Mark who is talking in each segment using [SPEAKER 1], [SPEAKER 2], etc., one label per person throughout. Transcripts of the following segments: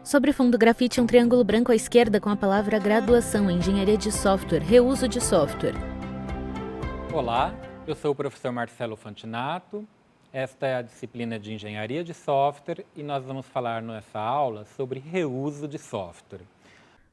[SPEAKER 1] Sobre fundo grafite, um triângulo branco à esquerda com a palavra graduação em engenharia de software, reuso de software.
[SPEAKER 2] Olá, eu sou o professor Marcelo Fantinato. Esta é a disciplina de engenharia de software e nós vamos falar nessa aula sobre reuso de software.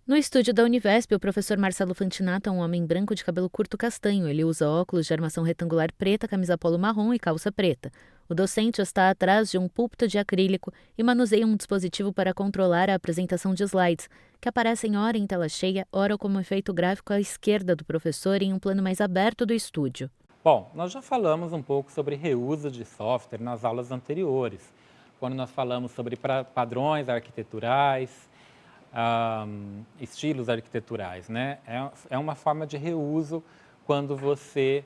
[SPEAKER 1] No estúdio da Univesp, o professor Marcelo Fantinato é um homem branco de cabelo curto castanho. Ele usa óculos de armação retangular preta, camisa polo marrom e calça preta. O docente está atrás de um púlpito de acrílico e manuseia um dispositivo para controlar a apresentação de slides, que aparecem ora em tela cheia, ora como efeito gráfico à esquerda do professor em um plano mais aberto do estúdio.
[SPEAKER 2] Bom, nós já falamos um pouco sobre reuso de software nas aulas anteriores, quando nós falamos sobre padrões arquiteturais, estilos arquiteturais, né? É uma forma de reuso quando você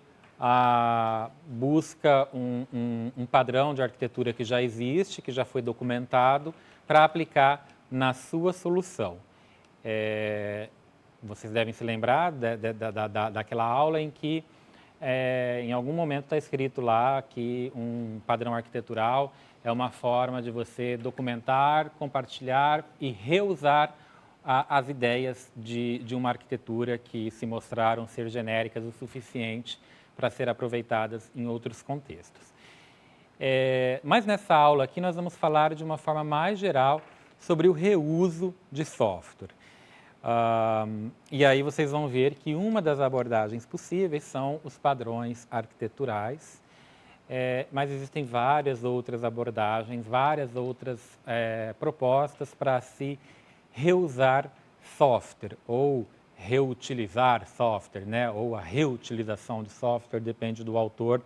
[SPEAKER 2] busca um padrão de arquitetura que já existe, que já foi documentado, para aplicar na sua solução. Vocês devem se lembrar daquela aula em que, em algum momento, está escrito lá que um padrão arquitetural é uma forma de você documentar, compartilhar e reusar as ideias de uma arquitetura que se mostraram ser genéricas o suficiente para ser aproveitadas em outros contextos. Mas nessa aula aqui nós vamos falar de uma forma mais geral sobre o reuso de software. E aí vocês vão ver que uma das abordagens possíveis são os padrões arquiteturais, mas existem várias outras abordagens, várias outras propostas para se reusar software ou reutilizar software, né? Ou a reutilização de software, depende do autor.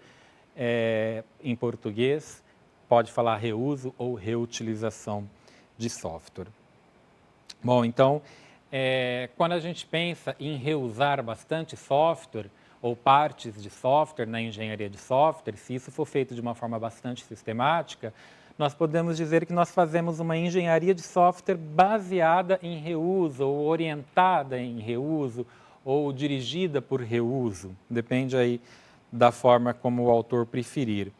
[SPEAKER 2] Em português, pode falar reuso ou reutilização de software. Bom, então, quando a gente pensa em reusar bastante software ou partes de software na engenharia de software, se isso for feito de uma forma bastante sistemática, nós podemos dizer que nós fazemos uma engenharia de software baseada em reuso, ou orientada em reuso, ou dirigida por reuso, depende aí da forma como o autor preferir.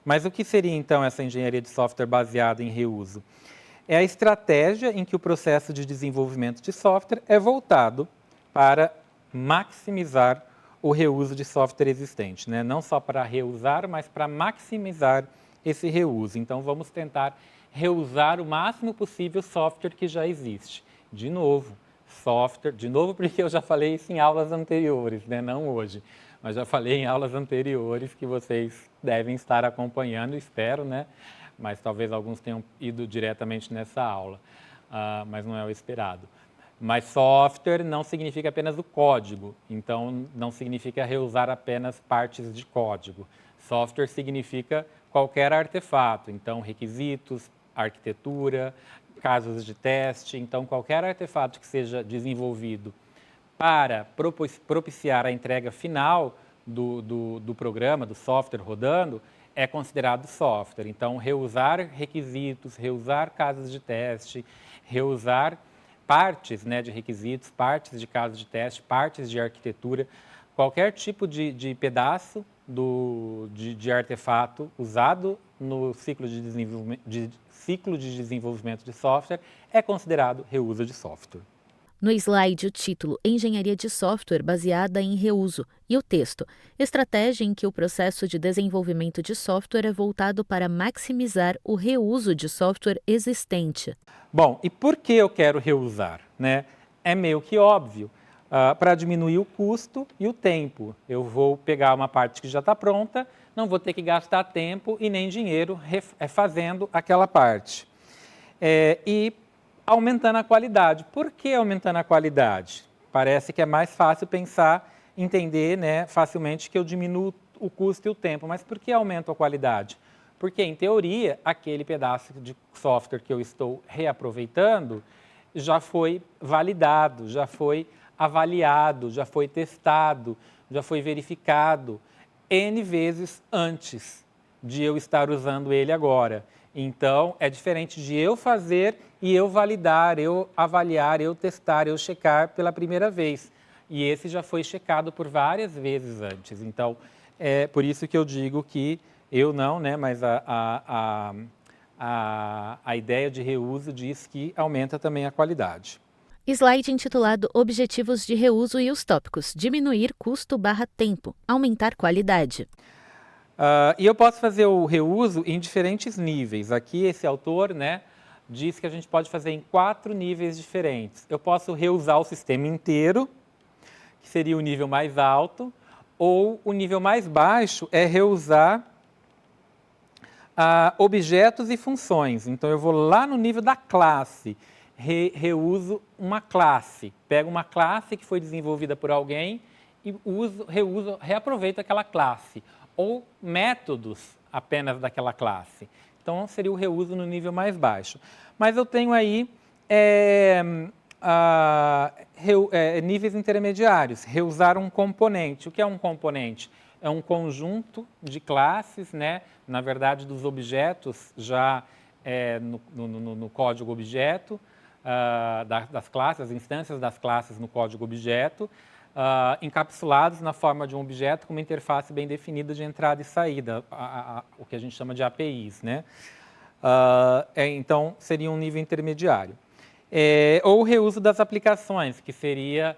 [SPEAKER 2] Mas o que seria então essa engenharia de software baseada em reuso? É a estratégia em que o processo de desenvolvimento de software é voltado para maximizar o reuso de software existente, né? Não só para reusar, mas para maximizar esse reuso. Então, vamos tentar reusar o máximo possível software que já existe. De novo, porque eu já falei isso em aulas anteriores, né? Não hoje, mas já falei em aulas anteriores que vocês devem estar acompanhando, espero, né? Mas talvez alguns tenham ido diretamente nessa aula, mas não é o esperado. Mas software não significa apenas o código, então não significa reusar apenas partes de código. Software significa qualquer artefato, então requisitos, arquitetura, casos de teste, então qualquer artefato que seja desenvolvido para propiciar a entrega final do programa, do software rodando, é considerado software. Então, reusar requisitos, reusar casos de teste, reusar partes, né, de requisitos, partes de casos de teste, partes de arquitetura, qualquer tipo de pedaço de artefato usado no ciclo de desenvolvimento de software é considerado reuso de software.
[SPEAKER 1] No slide, o título Engenharia de software baseada em reuso e o texto Estratégia em que o processo de desenvolvimento de software é voltado para maximizar o reuso de software existente.
[SPEAKER 2] Bom, e por que eu quero reusar, né? É meio que óbvio. Para diminuir o custo e o tempo. Eu vou pegar uma parte que já está pronta, não vou ter que gastar tempo e nem dinheiro fazendo aquela parte. E aumentando a qualidade. Por que aumentando a qualidade? Parece que é mais fácil pensar, entender, né, facilmente que eu diminuo o custo e o tempo. Mas por que aumento a qualidade? Porque, em teoria, aquele pedaço de software que eu estou reaproveitando já foi validado, já foi avaliado, já foi testado, já foi verificado N vezes antes de eu estar usando ele agora. Então, é diferente de eu fazer e eu validar, eu avaliar, eu testar, eu checar pela primeira vez. E esse já foi checado por várias vezes antes. Então, é por isso que eu digo que eu não, né, mas a ideia de reuso diz que aumenta também a qualidade.
[SPEAKER 1] Slide intitulado Objetivos de Reuso e os tópicos: diminuir custo/tempo, aumentar qualidade.
[SPEAKER 2] E eu posso fazer o reuso em diferentes níveis. Aqui esse autor, né, diz que a gente pode fazer em 4 níveis diferentes. Eu posso reusar o sistema inteiro, que seria o nível mais alto, ou o nível mais baixo é reusar objetos e funções. Então eu vou lá no nível da classe, reuso uma classe. Pego uma classe que foi desenvolvida por alguém e reaproveito aquela classe. Ou métodos apenas daquela classe. Então, seria o reuso no nível mais baixo. Mas eu tenho aí níveis intermediários. Reusar um componente. O que é um componente? É um conjunto de classes, né? Na verdade, dos objetos já no código objeto, das classes, as instâncias das classes no código objeto, encapsulados na forma de um objeto com uma interface bem definida de entrada e saída, o que a gente chama de APIs, né? Então, seria um nível intermediário. Ou o reuso das aplicações, que seria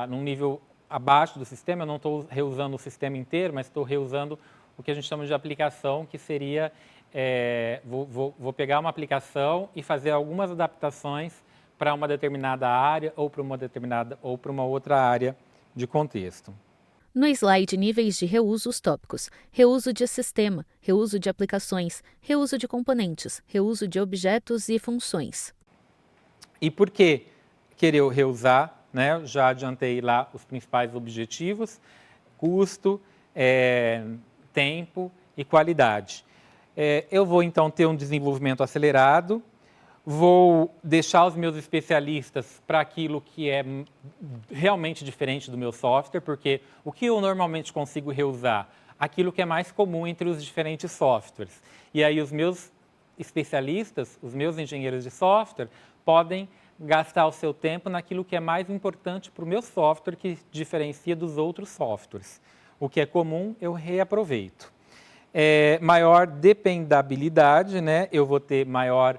[SPEAKER 2] num nível abaixo do sistema. Eu não estou reusando o sistema inteiro, mas estou reusando o que a gente chama de aplicação, que seria, vou pegar uma aplicação e fazer algumas adaptações para uma determinada área ou para uma outra área de contexto.
[SPEAKER 1] No slide Níveis de Reuso, os tópicos: reuso de sistema, reuso de aplicações, reuso de componentes, reuso de objetos e funções.
[SPEAKER 2] E por que querer reusar? Né? Já adiantei lá os principais objetivos: custo, tempo e qualidade. Eu vou então ter um desenvolvimento acelerado, vou deixar os meus especialistas para aquilo que é realmente diferente do meu software, porque o que eu normalmente consigo reusar? Aquilo que é mais comum entre os diferentes softwares. E aí os meus especialistas, os meus engenheiros de software, podem gastar o seu tempo naquilo que é mais importante para o meu software, que diferencia dos outros softwares. O que é comum, eu reaproveito. Maior dependabilidade, né? Eu vou ter maior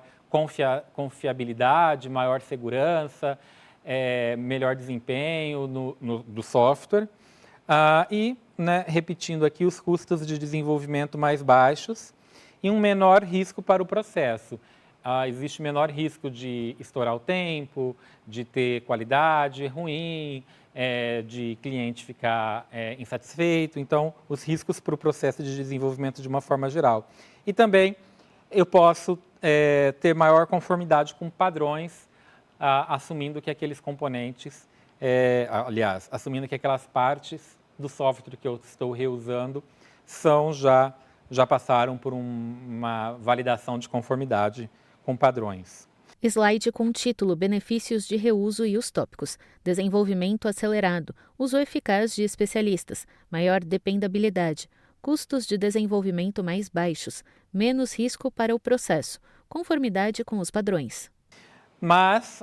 [SPEAKER 2] confiabilidade, maior segurança, melhor desempenho do software. E, né, repetindo aqui, os custos de desenvolvimento mais baixos e um menor risco para o processo. Existe menor risco de estourar o tempo, de ter qualidade ruim, de cliente ficar insatisfeito. Então, os riscos para o processo de desenvolvimento de uma forma geral. E também eu posso ter maior conformidade com padrões, assumindo que aqueles componentes, assumindo que aquelas partes do software que eu estou reusando já passaram por uma validação de conformidade com padrões.
[SPEAKER 1] Slide com título Benefícios de Reuso e os tópicos: desenvolvimento acelerado, uso eficaz de especialistas, maior dependabilidade, custos de desenvolvimento mais baixos, menos risco para o processo, conformidade com os padrões.
[SPEAKER 2] Mas,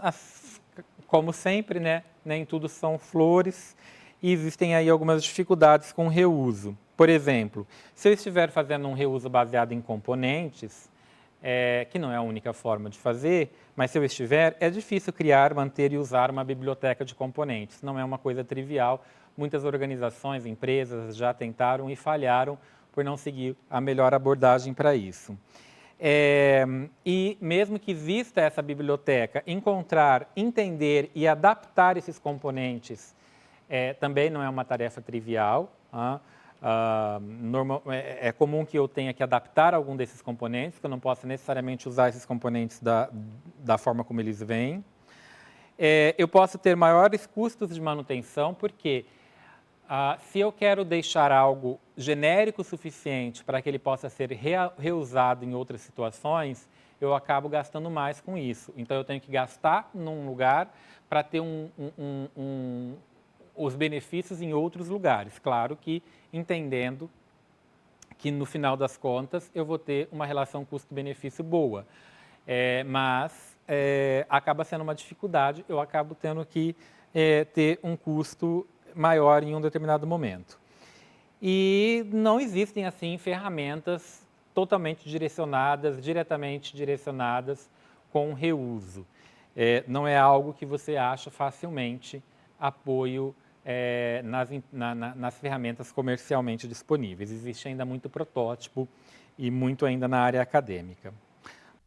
[SPEAKER 2] como sempre, né, nem tudo são flores e existem aí algumas dificuldades com o reuso. Por exemplo, se eu estiver fazendo um reuso baseado em componentes, que não é a única forma de fazer, mas se eu estiver, é difícil criar, manter e usar uma biblioteca de componentes. Não é uma coisa trivial. Muitas organizações, empresas já tentaram e falharam por não seguir a melhor abordagem para isso. E mesmo que exista essa biblioteca, encontrar, entender e adaptar esses componentes também não é uma tarefa trivial. É comum que eu tenha que adaptar algum desses componentes, que eu não possa necessariamente usar esses componentes da forma como eles vêm. Eu posso ter maiores custos de manutenção, porque se eu quero deixar algo genérico o suficiente para que ele possa ser reusado em outras situações, eu acabo gastando mais com isso. Então, eu tenho que gastar num lugar para ter os benefícios em outros lugares. Claro que entendendo que, no final das contas, eu vou ter uma relação custo-benefício boa. Mas acaba sendo uma dificuldade, eu acabo tendo que ter um custo maior em um determinado momento. E não existem, assim, ferramentas totalmente diretamente direcionadas com reuso. Não é algo que você acha facilmente apoio nas ferramentas comercialmente disponíveis. Existe ainda muito protótipo e muito ainda na área acadêmica.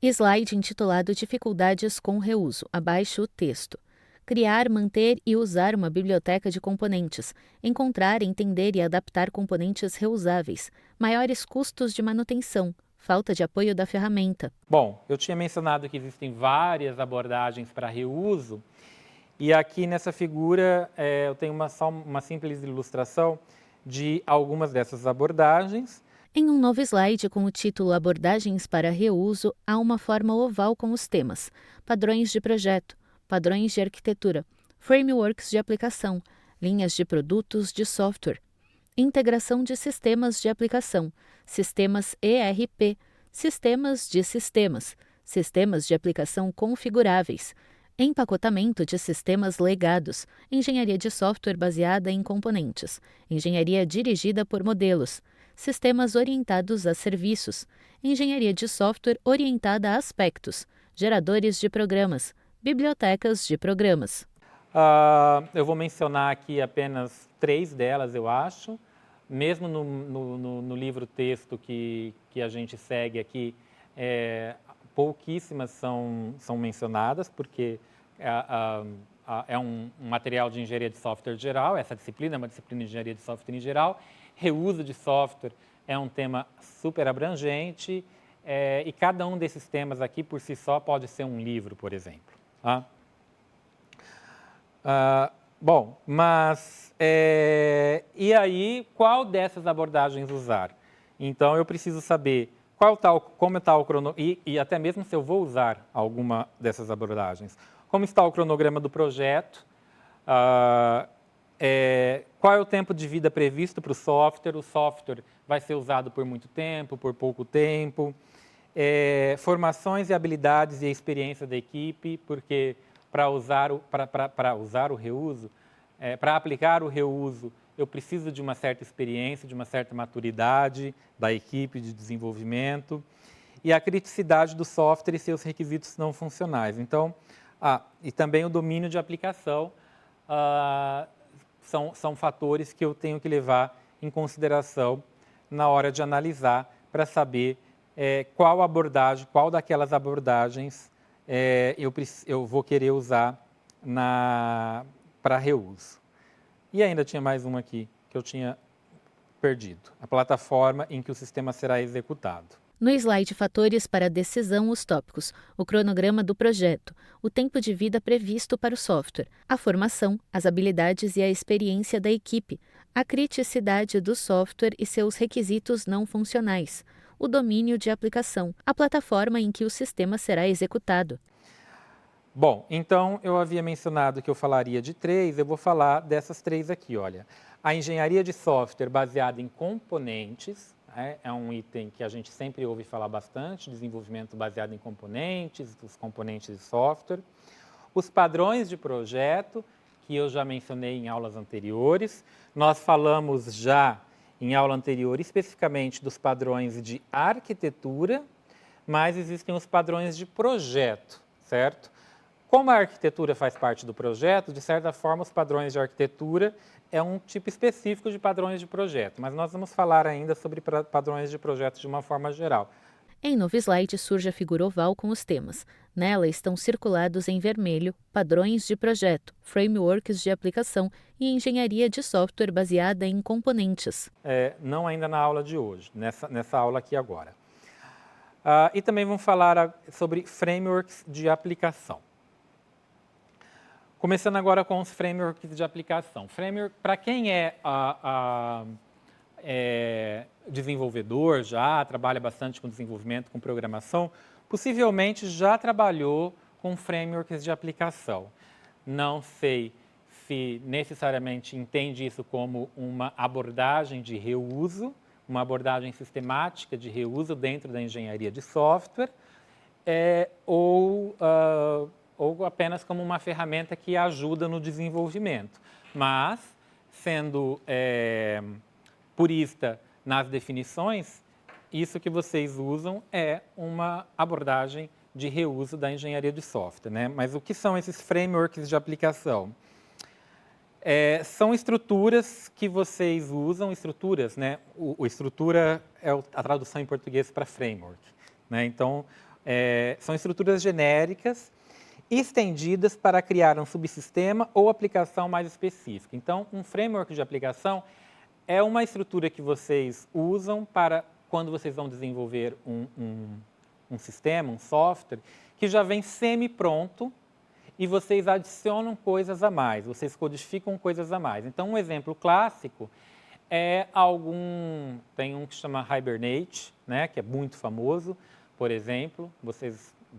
[SPEAKER 1] Slide intitulado Dificuldades com reuso. Abaixo o texto. Criar, manter e usar uma biblioteca de componentes. Encontrar, entender e adaptar componentes reusáveis. Maiores custos de manutenção. Falta de apoio da ferramenta.
[SPEAKER 2] Bom, eu tinha mencionado que existem várias abordagens para reuso. E aqui nessa figura eu tenho uma simples ilustração de algumas dessas abordagens.
[SPEAKER 1] Em um novo slide com o título Abordagens para Reuso, há uma forma oval com os temas: padrões de projeto, padrões de arquitetura, frameworks de aplicação, linhas de produtos de software, integração de sistemas de aplicação, sistemas ERP, sistemas de sistemas, sistemas de aplicação configuráveis, empacotamento de sistemas legados, engenharia de software baseada em componentes, engenharia dirigida por modelos, sistemas orientados a serviços, engenharia de software orientada a aspectos, geradores de programas, bibliotecas de programas.
[SPEAKER 2] Eu vou mencionar aqui apenas 3 delas, eu acho. Mesmo no livro-texto que a gente segue aqui, pouquíssimas são mencionadas, porque é um material de engenharia de software geral. Essa disciplina é uma disciplina de engenharia de software em geral. Reuso de software é um tema super abrangente, e cada um desses temas aqui, por si só, pode ser um livro, por exemplo. Tá? Bom, mas e aí, qual dessas abordagens usar? Então, eu preciso saber como está o cronograma, e até mesmo se eu vou usar alguma dessas abordagens. Como está o cronograma do projeto? Qual é o tempo de vida previsto para o software? O software vai ser usado por muito tempo, por pouco tempo? Formações e habilidades e a experiência da equipe, porque para usar o reuso, para aplicar o reuso, eu preciso de uma certa experiência, de uma certa maturidade da equipe de desenvolvimento, e a criticidade do software e seus requisitos não funcionais. Então, e também o domínio de aplicação são fatores que eu tenho que levar em consideração na hora de analisar, para saber qual daquelas abordagens eu vou querer usar para reuso. E ainda tinha mais uma aqui que eu tinha perdido: a plataforma em que o sistema será executado.
[SPEAKER 1] No slide Fatores para decisão, os tópicos: o cronograma do projeto, o tempo de vida previsto para o software, a formação, as habilidades e a experiência da equipe, a criticidade do software e seus requisitos não funcionais, o domínio de aplicação, a plataforma em que o sistema será executado.
[SPEAKER 2] Bom, então eu havia mencionado que eu falaria de 3, eu vou falar dessas 3 aqui, olha. A engenharia de software baseada em componentes, é um item que a gente sempre ouve falar bastante: desenvolvimento baseado em componentes, os componentes de software. Os padrões de projeto, que eu já mencionei em aulas anteriores. Nós falamos já em aula anterior especificamente dos padrões de arquitetura, mas existem os padrões de projeto, certo? Como a arquitetura faz parte do projeto, de certa forma, os padrões de arquitetura é um tipo específico de padrões de projeto, mas nós vamos falar ainda sobre padrões de projeto de uma forma geral.
[SPEAKER 1] Em novo slide surge a figura oval com os temas. Nela estão circulados em vermelho padrões de projeto, frameworks de aplicação e engenharia de software baseada em componentes.
[SPEAKER 2] Não ainda na aula de hoje, nessa aula aqui agora. E também vamos falar sobre frameworks de aplicação. Começando agora com os frameworks de aplicação. Framework, para quem é desenvolvedor, já trabalha bastante com desenvolvimento, com programação, possivelmente já trabalhou com frameworks de aplicação. Não sei se necessariamente entende isso como uma abordagem de reuso, uma abordagem sistemática de reuso dentro da engenharia de software, ou apenas como uma ferramenta que ajuda no desenvolvimento. Mas, sendo purista nas definições, isso que vocês usam é uma abordagem de reuso da engenharia de software, né? Mas o que são esses frameworks de aplicação? São estruturas que vocês usam, estruturas, né? Estrutura é a tradução em português para framework, né? Então, são estruturas genéricas estendidas para criar um subsistema ou aplicação mais específica. Então, um framework de aplicação é uma estrutura que vocês usam para quando vocês vão desenvolver um sistema, um software, que já vem semi-pronto e vocês adicionam coisas a mais, vocês codificam coisas a mais. Então, um exemplo clássico tem um que chama Hibernate, né, que é muito famoso, por exemplo,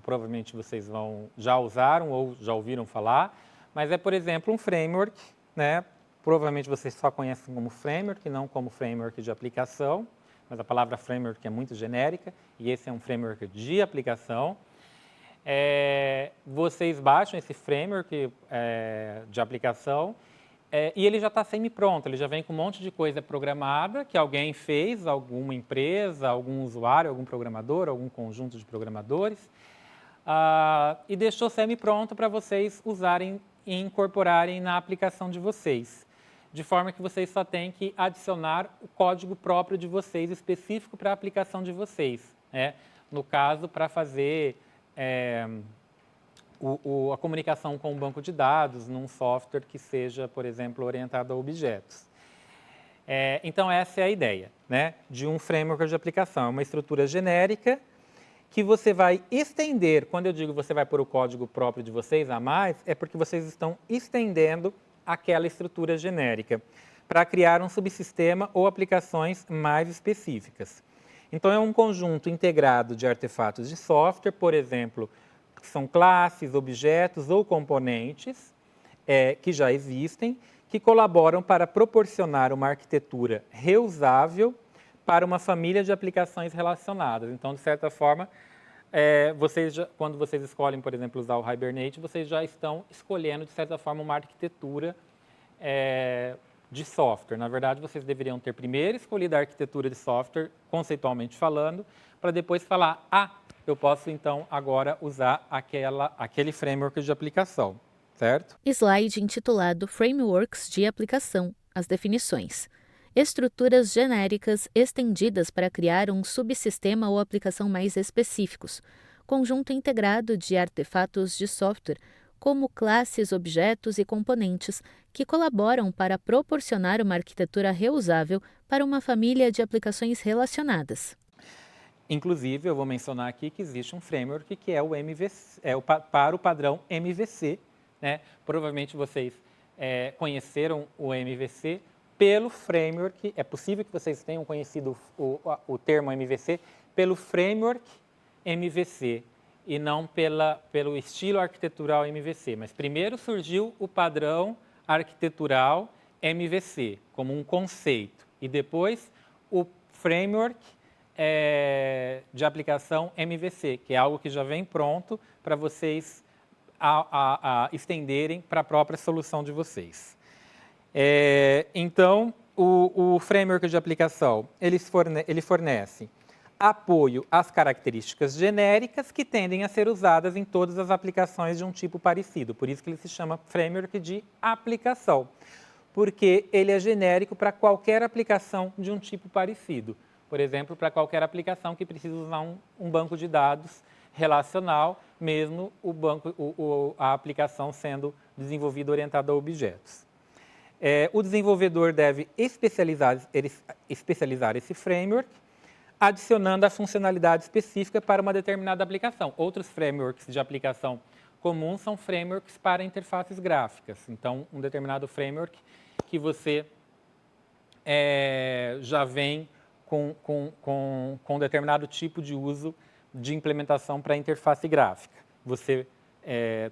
[SPEAKER 2] provavelmente vocês já usaram ou já ouviram falar, mas por exemplo, um framework, né, provavelmente vocês só conhecem como framework, não como framework de aplicação, mas a palavra framework é muito genérica, e esse é um framework de aplicação. Vocês baixam esse framework de aplicação e ele já está semi-pronto, ele já vem com um monte de coisa programada que alguém fez, alguma empresa, algum usuário, algum programador, algum conjunto de programadores, e deixou semi-pronto para vocês usarem e incorporarem na aplicação de vocês, de forma que vocês só têm que adicionar o código próprio de vocês, específico para a aplicação de vocês, né? No caso, para fazer a comunicação com o banco de dados num software que seja, por exemplo, orientado a objetos. Então, essa é a ideia, né, de um framework de aplicação. É uma estrutura genérica que você vai estender. Quando eu digo você vai pôr o código próprio de vocês a mais, é porque vocês estão estendendo aquela estrutura genérica para criar um subsistema ou aplicações mais específicas. Então, é um conjunto integrado de artefatos de software, por exemplo, que são classes, objetos ou componentes que já existem, que colaboram para proporcionar uma arquitetura reusável para uma família de aplicações relacionadas. Então, de certa forma, quando vocês escolhem, por exemplo, usar o Hibernate, vocês já estão escolhendo, de certa forma, uma arquitetura de software. Na verdade, vocês deveriam ter primeiro escolhido a arquitetura de software, conceitualmente falando, para depois falar, eu posso, então, agora usar aquele framework de aplicação, certo?
[SPEAKER 1] Slide intitulado Frameworks de aplicação, as definições. Estruturas genéricas estendidas para criar um subsistema ou aplicação mais específicos. Conjunto integrado de artefatos de software, como classes, objetos e componentes, que colaboram para proporcionar uma arquitetura reusável para uma família de aplicações relacionadas.
[SPEAKER 2] Inclusive, eu vou mencionar aqui que existe um framework que é o MVC, para o padrão MVC, né? Provavelmente vocês conheceram o MVC pelo framework, é possível que vocês tenham conhecido o termo MVC pelo framework MVC e não pelo estilo arquitetural MVC. Mas primeiro surgiu o padrão arquitetural MVC como um conceito e depois o framework de aplicação MVC, que é algo que já vem pronto para vocês estenderem para a própria solução de vocês. Então, o framework de aplicação, ele fornece apoio às características genéricas que tendem a ser usadas em todas as aplicações de um tipo parecido. Por isso que ele se chama framework de aplicação, porque ele é genérico para qualquer aplicação de um tipo parecido. Por exemplo, para qualquer aplicação que precisa usar um banco de dados relacional, mesmo a aplicação sendo desenvolvida orientada a objetos. O desenvolvedor deve especializar esse framework, adicionando a funcionalidade específica para uma determinada aplicação. Outros frameworks de aplicação comuns são frameworks para interfaces gráficas. Então, um determinado framework que você já vem com um determinado tipo de uso de implementação para interface gráfica.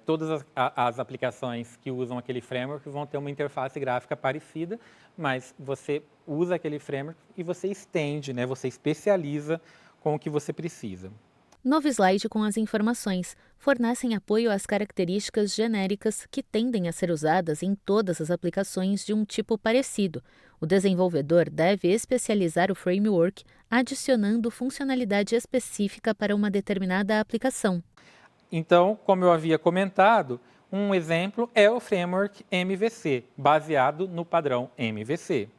[SPEAKER 2] Todas as aplicações que usam aquele framework vão ter uma interface gráfica parecida, mas você usa aquele framework e você estende, né? Você especializa com o que você precisa.
[SPEAKER 1] Novo slide com as informações. Fornecem apoio às características genéricas que tendem a ser usadas em todas as aplicações de um tipo parecido. O desenvolvedor deve especializar o framework, adicionando funcionalidade específica para uma determinada aplicação.
[SPEAKER 2] Então, como eu havia comentado, um exemplo é o framework MVC, baseado no padrão MVC.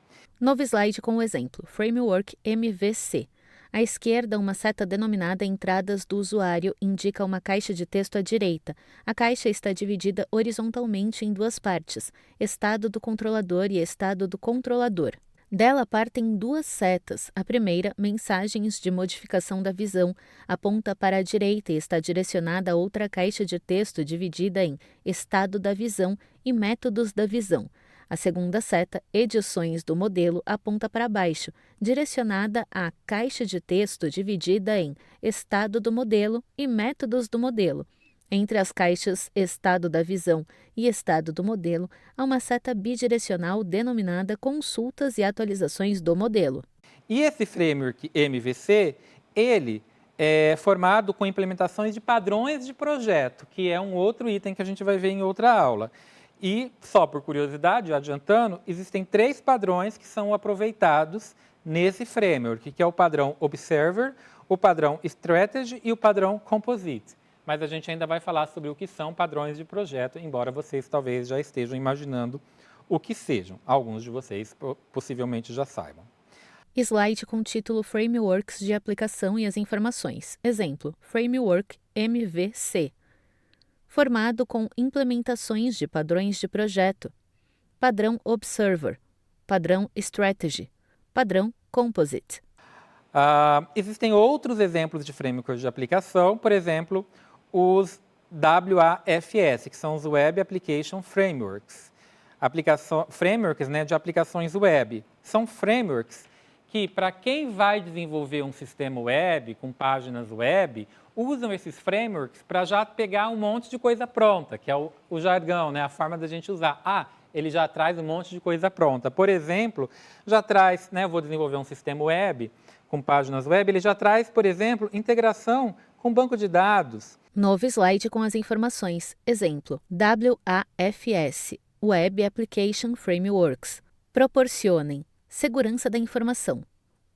[SPEAKER 1] Novo slide com o exemplo, Framework MVC. À esquerda, uma seta denominada Entradas do Usuário indica uma caixa de texto à direita. A caixa está dividida horizontalmente em duas partes, estado do controlador e estado do controlador. Dela partem duas setas. A primeira, mensagens de modificação da visão, aponta para a direita e está direcionada a outra caixa de texto dividida em estado da visão e métodos da visão. A segunda seta, edições do modelo, aponta para baixo, direcionada à caixa de texto dividida em estado do modelo e métodos do modelo. Entre as caixas estado da visão e estado do modelo, há uma seta bidirecional denominada consultas e atualizações do modelo.
[SPEAKER 2] E esse framework MVC, ele é formado com implementações de padrões de projeto, que é um outro item que a gente vai ver em outra aula. E, só por curiosidade, adiantando, existem 3 padrões que são aproveitados nesse framework, que é o padrão Observer, o padrão Strategy e o padrão Composite. Mas a gente ainda vai falar sobre o que são padrões de projeto, embora vocês talvez já estejam imaginando o que sejam. Alguns de vocês possivelmente já saibam.
[SPEAKER 1] Slide com o título Frameworks de aplicação e as informações. Exemplo, Framework MVC. Formado com implementações de padrões de projeto, padrão Observer, padrão Strategy, padrão Composite.
[SPEAKER 2] Existem outros exemplos de frameworks de aplicação, por exemplo, os WAFS, que são os Web Application Frameworks. Frameworks, né, de aplicações web. São frameworks que, para quem vai desenvolver um sistema web, com páginas web, usam esses frameworks para já pegar um monte de coisa pronta, que é o jargão, né? A forma da gente usar. Ele já traz um monte de coisa pronta. Por exemplo, já traz, né, eu vou desenvolver um sistema web com páginas web, ele já traz, por exemplo, integração com banco de dados.
[SPEAKER 1] Novo slide com as informações. Exemplo, WAFS, Web Application Frameworks. Proporcionem segurança da informação,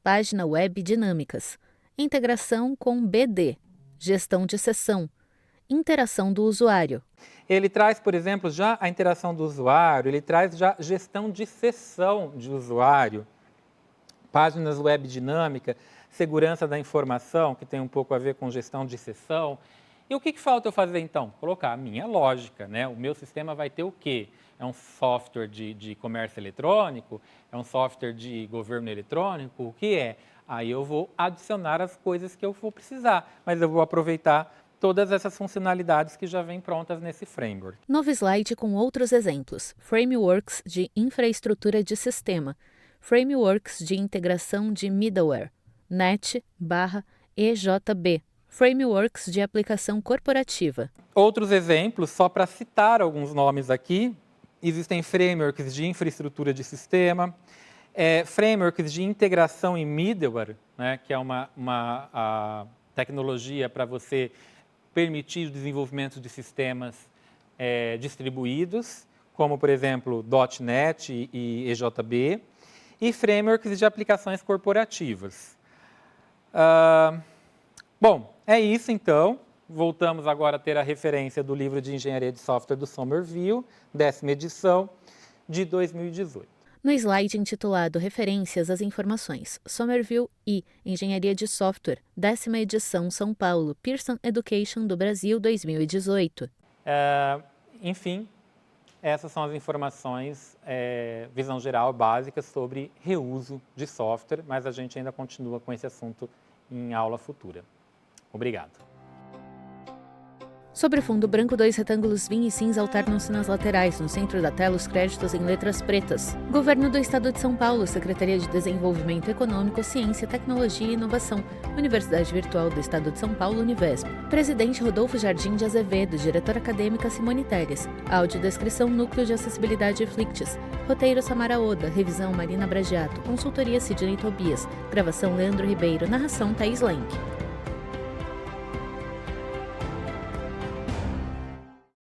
[SPEAKER 1] página web dinâmicas, integração com BD, gestão de sessão, interação do usuário.
[SPEAKER 2] Ele traz, por exemplo, já a interação do usuário, ele traz já gestão de sessão de usuário, páginas web dinâmica, segurança da informação, que tem um pouco a ver com gestão de sessão. E o que falta eu fazer então? Colocar a minha lógica, né? O meu sistema vai ter o quê? É um software de comércio eletrônico? É um software de governo eletrônico? O que é? Aí eu vou adicionar as coisas que eu vou precisar, mas eu vou aproveitar todas essas funcionalidades que já vêm prontas nesse framework.
[SPEAKER 1] Novo slide com outros exemplos. Frameworks de infraestrutura de sistema. Frameworks de integração de middleware. NET/EJB. Frameworks de aplicação corporativa.
[SPEAKER 2] Outros exemplos, só para citar alguns nomes aqui, existem frameworks de infraestrutura de sistema, frameworks de integração em middleware, né, que é uma tecnologia para você permitir o desenvolvimento de sistemas distribuídos, como, por exemplo, .NET e EJB, e frameworks de aplicações corporativas. Bom, é isso então. Voltamos agora a ter a referência do livro de Engenharia de Software do Somerville, 10ª edição, de 2018.
[SPEAKER 1] No slide intitulado Referências às informações, Somerville e Engenharia de Software, 10ª edição São Paulo, Pearson Education do Brasil 2018.
[SPEAKER 2] Enfim, essas são as informações, visão geral básica sobre reuso de software, mas a gente ainda continua com esse assunto em aula futura. Obrigado.
[SPEAKER 1] Sobre fundo branco, 2 retângulos vinho e cinza alternam-se nas laterais. No centro da tela, os créditos em letras pretas. Governo do Estado de São Paulo, Secretaria de Desenvolvimento Econômico, Ciência, Tecnologia e Inovação, Universidade Virtual do Estado de São Paulo, Univesp. Presidente Rodolfo Jardim de Azevedo, diretora acadêmica Simone Teres. Audiodescrição Núcleo de Acessibilidade Flicts. Roteiro Samara Oda, revisão Marina Bragiato, consultoria Sidney Tobias, gravação Leandro Ribeiro, narração Thaís Lenk.